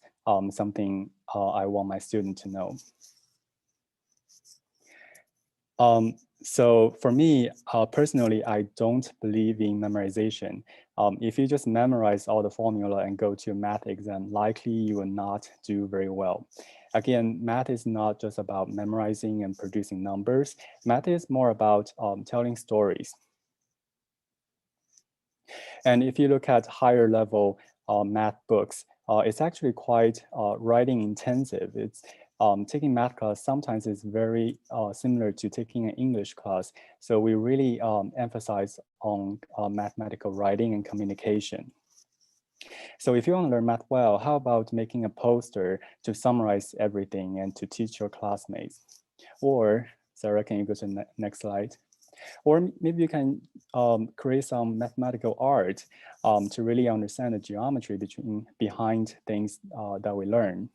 something I want my students to know. So for me, personally, I don't believe in memorization. If you just memorize all the formula and go to a math exam, likely you will not do very well. Again, math is not just about memorizing and producing numbers. Math is more about telling stories. And if you look at higher level math books, it's actually quite writing intensive. It's taking math class sometimes is very similar to taking an English class. So we really emphasize on mathematical writing and communication. So if you want to learn math well, how about making a poster to summarize everything and to teach your classmates? Or, Sarah, can you go to the next slide? Or maybe you can create some mathematical art to really understand the geometry behind things that we learn.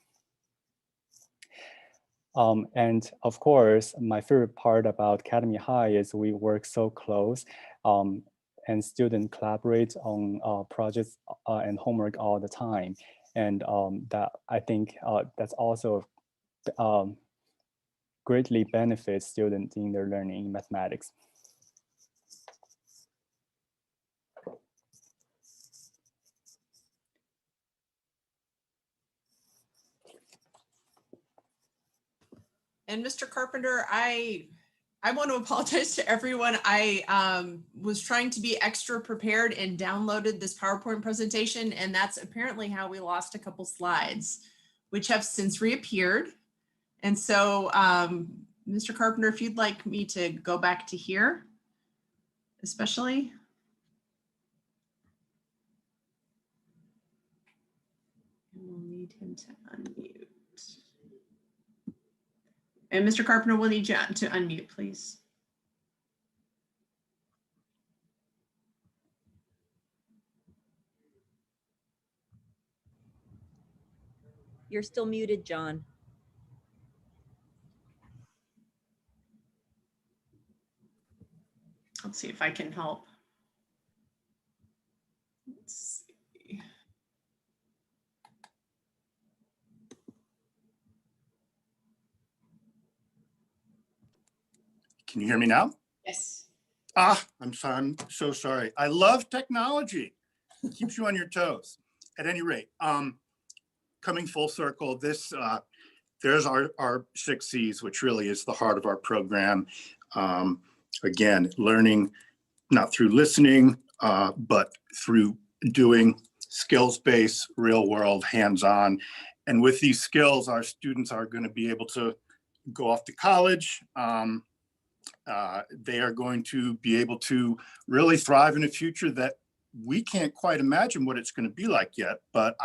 And of course, my favorite part about Academy High is we work so close, and students collaborate on projects and homework all the time. And that I think that's also greatly benefits students in their learning in mathematics. And Mr. Carpenter, I want to apologize to everyone. I was trying to be extra prepared and downloaded this PowerPoint presentation, and that's apparently how we lost a couple slides, which have since reappeared. And so, Mr. Carpenter, if you'd like me to go back to here, especially. We'll need him to unmute. And Mr. Carpenter, we'll need you to unmute, please. You're still muted, John. Let's see if I can help. Let's see. Can you hear me now? Yes. I'm sorry. I'm so sorry. I love technology. It keeps you on your toes. At any rate, coming full circle, this there's our 6 C's, which really is the heart of our program. Again, learning not through listening, but through doing, skills-based, real-world, hands-on. And with these skills, our students are going to be able to go off to college. They are going to be able to really thrive in a future that we can't quite imagine what it's going to be like yet. But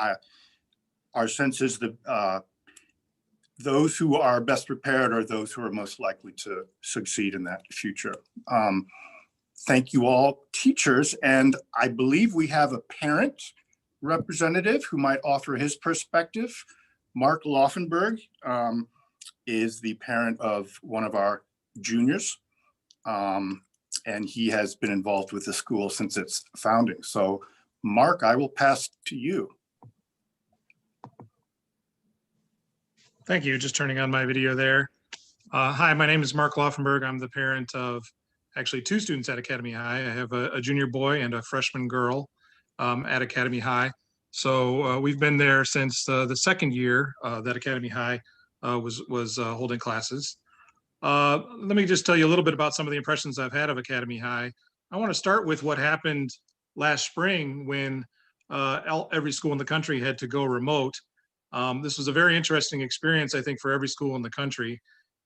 our sense is that those who are best prepared are those who are most likely to succeed in that future. Thank you all, teachers. And I believe we have a parent representative who might offer his perspective. Marklaufenberg is the parent of one of our juniors. And he has been involved with the school since its founding. So Mark, I will pass to you. Thank you. Just turning on my video there. Hi, my name is Mark Laufenberg. I'm the parent of actually 2 students at Academy High. I have a junior boy and a freshman girl at Academy High. So we've been there since the 2nd year that Academy High was holding classes. Let me just tell you a little bit about some of the impressions I've had of Academy High. I want to start with what happened last spring when every school in the country had to go remote. This was a very interesting experience, I think, for every school in the country.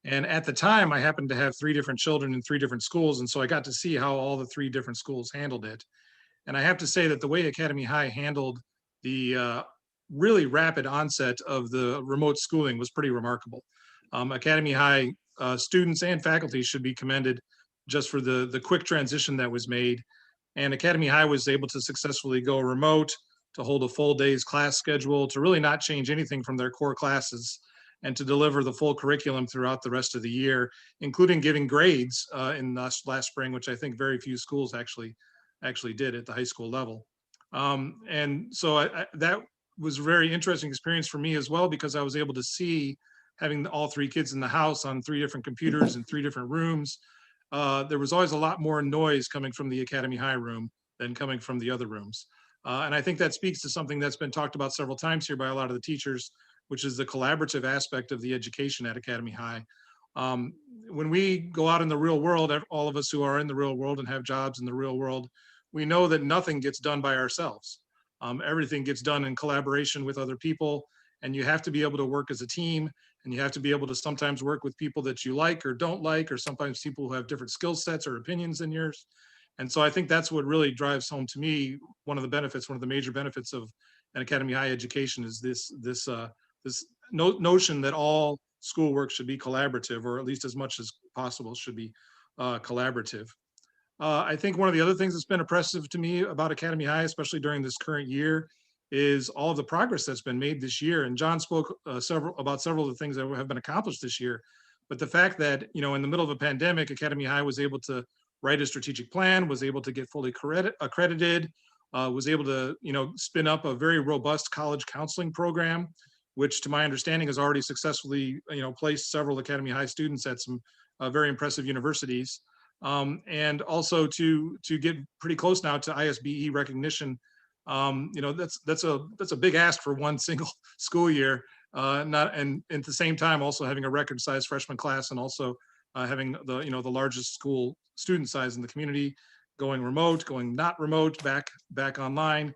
And at the time, I happened to have 3 different children in 3 different schools. And so I got to see how all the 3 different schools handled it. And I have to say that the way Academy High handled the really rapid onset of the remote schooling was pretty remarkable. Academy High students and faculty should be commended just for the quick transition that was made. And Academy High was able to successfully go remote, to hold a full day's class schedule, to really not change anything from their core classes, and to deliver the full curriculum throughout the rest of the year, including giving grades in last spring, which I think very few schools actually did at the high school level. And so that was a very interesting experience for me as well, because I was able to see, having all 3 kids in the house on 3 different computers in 3 different rooms, there was always a lot more noise coming from the Academy High room than coming from the other rooms. And I think that speaks to something that's been talked about several times here by a lot of the teachers, which is the collaborative aspect of the education at Academy High. When we go out in the real world, all of us who are in the real world and have jobs in the real world, we know that nothing gets done by ourselves. Everything gets done in collaboration with other people, and you have to be able to work as a team, and you have to be able to sometimes work with people that you like or don't like, or sometimes people who have different skill sets or opinions than yours. And so I think that's what really drives home to me, one of the major benefits of an Academy High education is this notion that all schoolwork should be collaborative, or at least as much as possible should be collaborative. I think one of the other things that's been impressive to me about Academy High, especially during this current year, is all of the progress that's been made this year. And John spoke several of the things that have been accomplished this year. But the fact that, you know, in the middle of a pandemic, Academy High was able to write a strategic plan, was able to get fully accredited, was able to, you know, spin up a very robust college counseling program, which to my understanding has already successfully, you know, placed several Academy High students at some very impressive universities. And also to get pretty close now to ISBE recognition. You know, that's a big ask for one single school year. And at the same time also having a record size freshman class, and also having the, you know, the largest school student size in the community, going remote, going not remote, back online,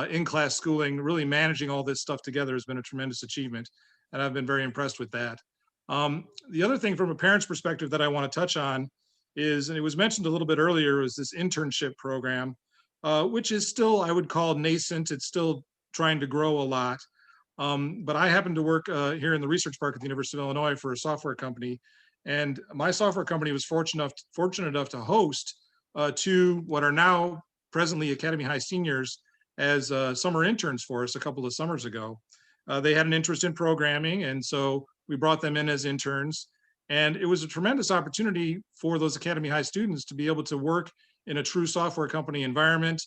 in-class schooling, really managing all this stuff together has been a tremendous achievement. And I've been very impressed with that. The other thing from a parent's perspective that I want to touch on is, and it was mentioned a little bit earlier, is this internship program, which is still, I would call, nascent. It's still trying to grow a lot. But I happen to work here in the research park at the University of Illinois for a software company. And my software company was fortunate enough to host two what are now presently Academy High seniors as summer interns for us a couple of summers ago. They had an interest in programming, and so we brought them in as interns. And it was a tremendous opportunity for those Academy High students to be able to work in a true software company environment.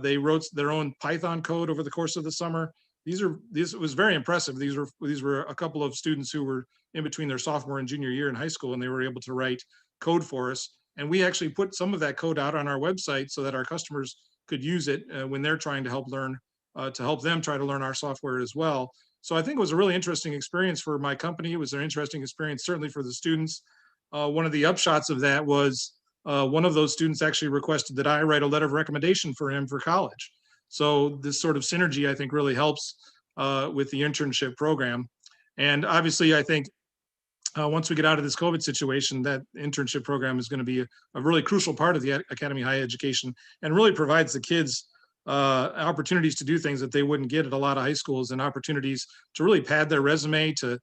They wrote their own Python code over the course of the summer. This was very impressive. These were a couple of students who were in between their sophomore and junior year in high school, and they were able to write code for us. And we actually put some of that code out on our website so that our customers could use it when they're trying to help them try to learn our software as well. So I think it was a really interesting experience for my company. It was an interesting experience, certainly for the students. One of the upshots of that was one of those students actually requested that I write a letter of recommendation for him for college. So this sort of synergy, I think, really helps with the internship program. And obviously, I think once we get out of this COVID situation, that internship program is going to be a really crucial part of the Academy High education, and really provides the kids opportunities to do things that they wouldn't get at a lot of high schools, and opportunities to really pad their resume, to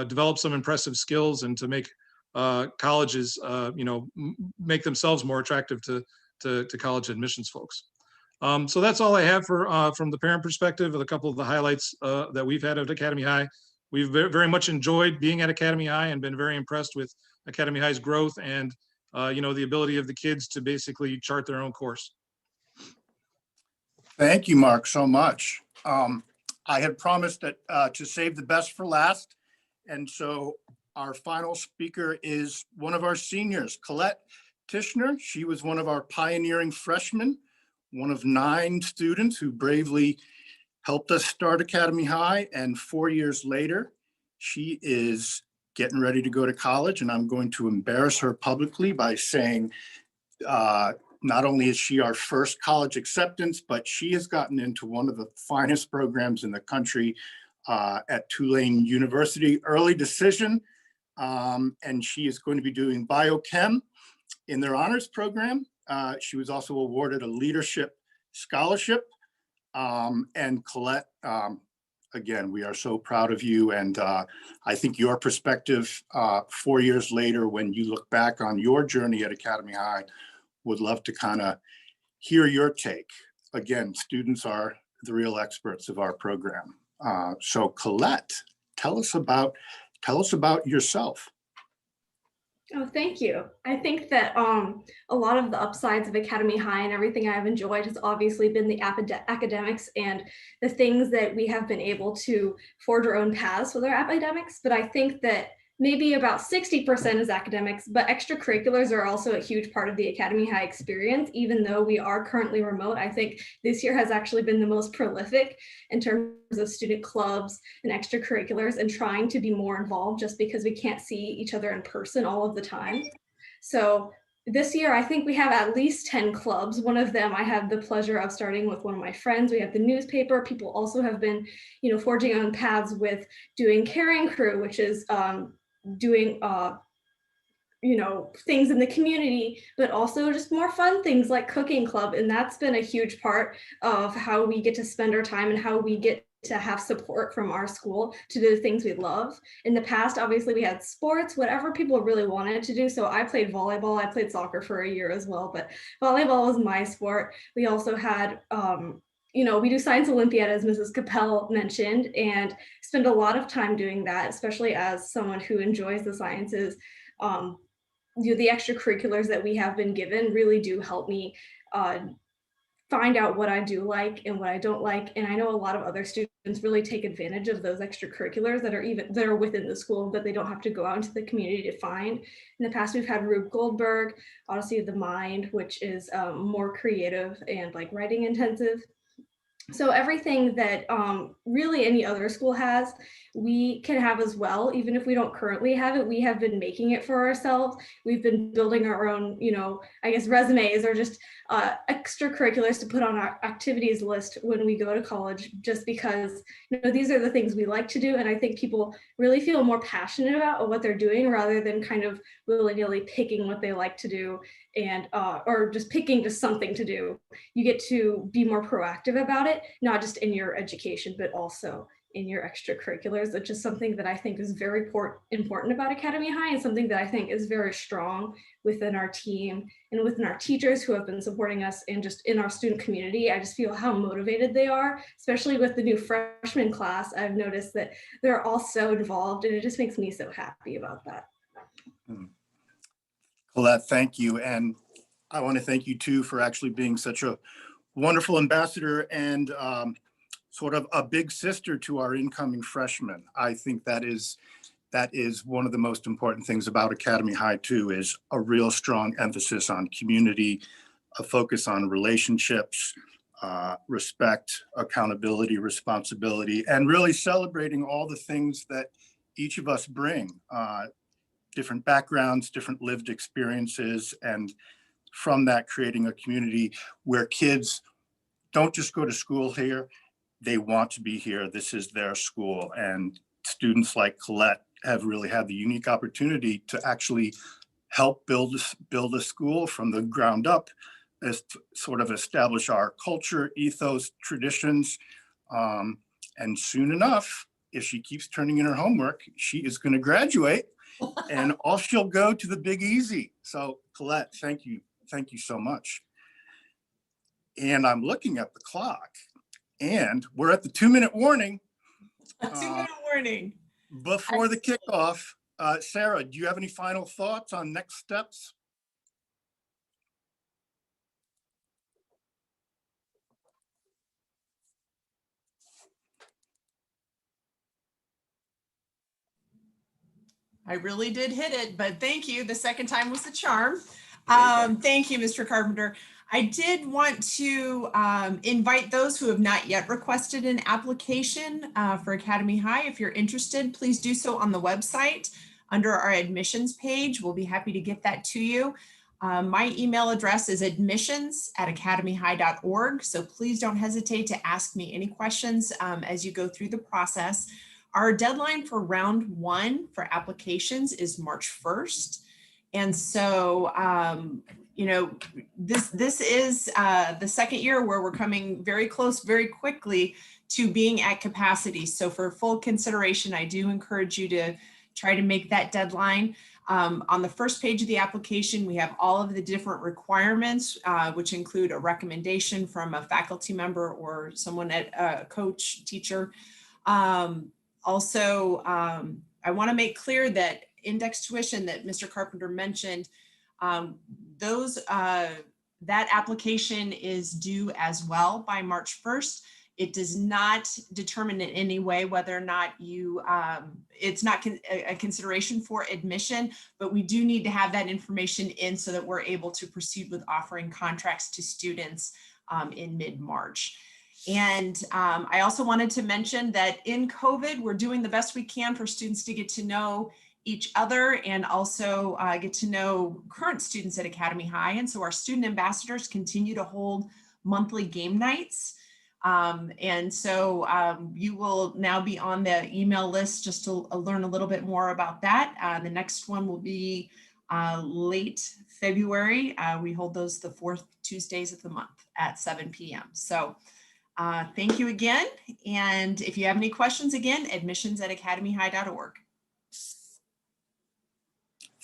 develop some impressive skills, and to make colleges, you know, make themselves more attractive to college admissions folks. So that's all I have from the parent perspective, of a couple of the highlights that we've had at Academy High. We've very much enjoyed being at Academy High and been very impressed with Academy High's growth and you know, the ability of the kids to basically chart their own course. Thank you, Mark, so much. I had promised that to save the best for last. And so our final speaker is one of our seniors, Colette Tishner. She was one of our pioneering freshmen, one of 9 students who bravely helped us start Academy High. And 4 years later, she is getting ready to go to college. And I'm going to embarrass her publicly by saying, not only is she our first college acceptance, but she has gotten into one of the finest programs in the country at Tulane University, early decision. And she is going to be doing biochem in their honors program. She was also awarded a leadership scholarship. And Colette, again, we are so proud of you. And I think your perspective 4 years later, when you look back on your journey at Academy High, would love to kind of hear your take. Again, students are the real experts of our program. So Colette, tell us about yourself. Oh, thank you. I think that a lot of the upsides of Academy High and everything I've enjoyed has obviously been the academics and the things that we have been able to forge our own paths with our academics. But I think that maybe about 60% is academics, but extracurriculars are also a huge part of the Academy High experience. Even though we are currently remote, I think this year has actually been the most prolific in terms of student clubs and extracurriculars, and trying to be more involved just because we can't see each other in person all of the time. So this year, I think we have at least 10 clubs. One of them I have the pleasure of starting with one of my friends. We have the newspaper. People also have been, you know, forging on paths with doing Caring Crew, which is doing you know, things in the community, but also just more fun things like cooking club. And that's been a huge part of how we get to spend our time and how we get to have support from our school to do the things we love. In the past, obviously we had sports, whatever people really wanted to do. So I played volleyball, I played soccer for a year as well, but volleyball was my sport. We also had we do Science Olympiad, as Mrs. Capel mentioned, and spend a lot of time doing that, especially as someone who enjoys the sciences. The extracurriculars that we have been given really do help me find out what I do like and what I don't like. And I know a lot of other students really take advantage of those extracurriculars that are within the school that they don't have to go out into the community to find. In the past, we've had Rube Goldberg, Odyssey of the Mind, which is more creative and like writing intensive. So everything that really any other school has, we can have as well. Even if we don't currently have it, we have been making it for ourselves. We've been building our own, I guess resumes or just extracurriculars to put on our activities list when we go to college, just because these are the things we like to do. And I think people really feel more passionate about what they're doing rather than kind of willy-nilly picking what they like to do and or just picking just something to do. You get to be more proactive about it, not just in your education, but also in your extracurriculars, which is something that I think is very important about Academy High and something that I think is very strong within our team and within our teachers who have been supporting us and just in our student community. I just feel how motivated they are, especially with the new freshman class. I've noticed that they're all so involved and it just makes me so happy about that. Colette, thank you. And I want to thank you too for actually being such a wonderful ambassador and sort of a big sister to our incoming freshmen. I think that is one of the most important things about Academy High too, is a real strong emphasis on community, a focus on relationships, respect, accountability, responsibility, and really celebrating all the things that each of us bring, different backgrounds, different lived experiences, and from that creating a community where kids don't just go to school here, they want to be here. This is their school. And students like Colette have really had the unique opportunity to actually help build a school from the ground up, as sort of establish our culture, ethos, traditions. And soon enough, if she keeps turning in her homework, she is going to graduate and off she'll go to the Big Easy. So Colette, thank you so much. And I'm looking at the clock and we're at the 2-minute warning. A 2-minute warning. Before the kickoff, Sarah, do you have any final thoughts on next steps? I really did hit it, but thank you. The second time was the charm. Thank you, Mr. Carpenter. I did want to invite those who have not yet requested an application for Academy High. If you're interested, please do so on the website under our admissions page. We'll be happy to get that to you. My email address is admissions@academyhigh.org. So please don't hesitate to ask me any questions as you go through the process. Our deadline for round 1 for applications is March 1st. And so, this is the second year where we're coming very close, very quickly to being at capacity. So for full consideration, I do encourage you to try to make that deadline. On the first page of the application, we have all of the different requirements, which include a recommendation from a faculty member or someone at a coach, teacher. Also, I want to make clear that index tuition that Mr. Carpenter mentioned, that application is due as well by March 1st. It does not determine in any way whether or not you, it's not a consideration for admission, but we do need to have that information in so that we're able to proceed with offering contracts to students in mid-March. And I also wanted to mention that in COVID, we're doing the best we can for students to get to know each other and also get to know current students at Academy High. And so our student ambassadors continue to hold monthly game nights. And so you will now be on the email list just to learn a little bit more about that. The next one will be late February. We hold those the 4th Tuesdays of the month at 7 p.m. So thank you again. And if you have any questions, again, admissions@academyhigh.org.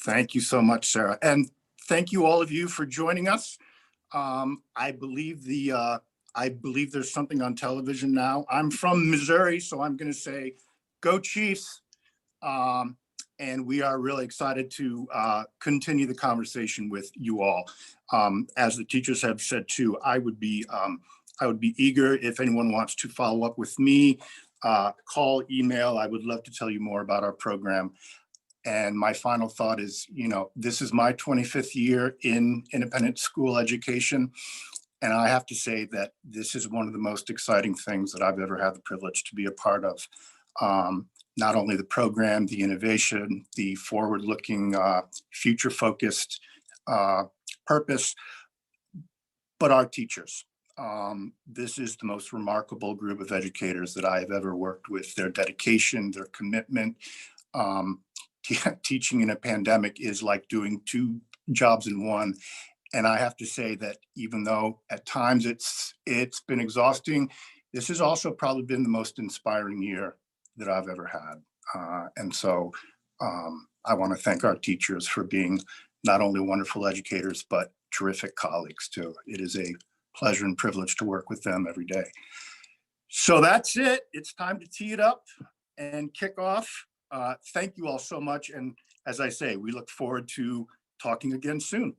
Thank you so much, Sarah. And thank you all of you for joining us. I believe the I believe there's something on television now. I'm from Missouri, so I'm going to say, go Chiefs. And we are really excited to continue the conversation with you all. As the teachers have said too, I would be eager if anyone wants to follow up with me, call, email. I would love to tell you more about our program. And my final thought is, this is my 25th year in independent school education. And I have to say that this is one of the most exciting things that I've ever had the privilege to be a part of. Not only the program, the innovation, the forward-looking, future-focused purpose, but our teachers. This is the most remarkable group of educators that I have ever worked with. Their dedication, their commitment. Teaching in a pandemic is like doing two jobs in one. And I have to say that even though at times it's been exhausting, this has also probably been the most inspiring year that I've ever had. And so I want to thank our teachers for being not only wonderful educators, but terrific colleagues too. It is a pleasure and privilege to work with them every day. So that's it. It's time to tee it up and kick off. Thank you all so much. And as I say, we look forward to talking again soon.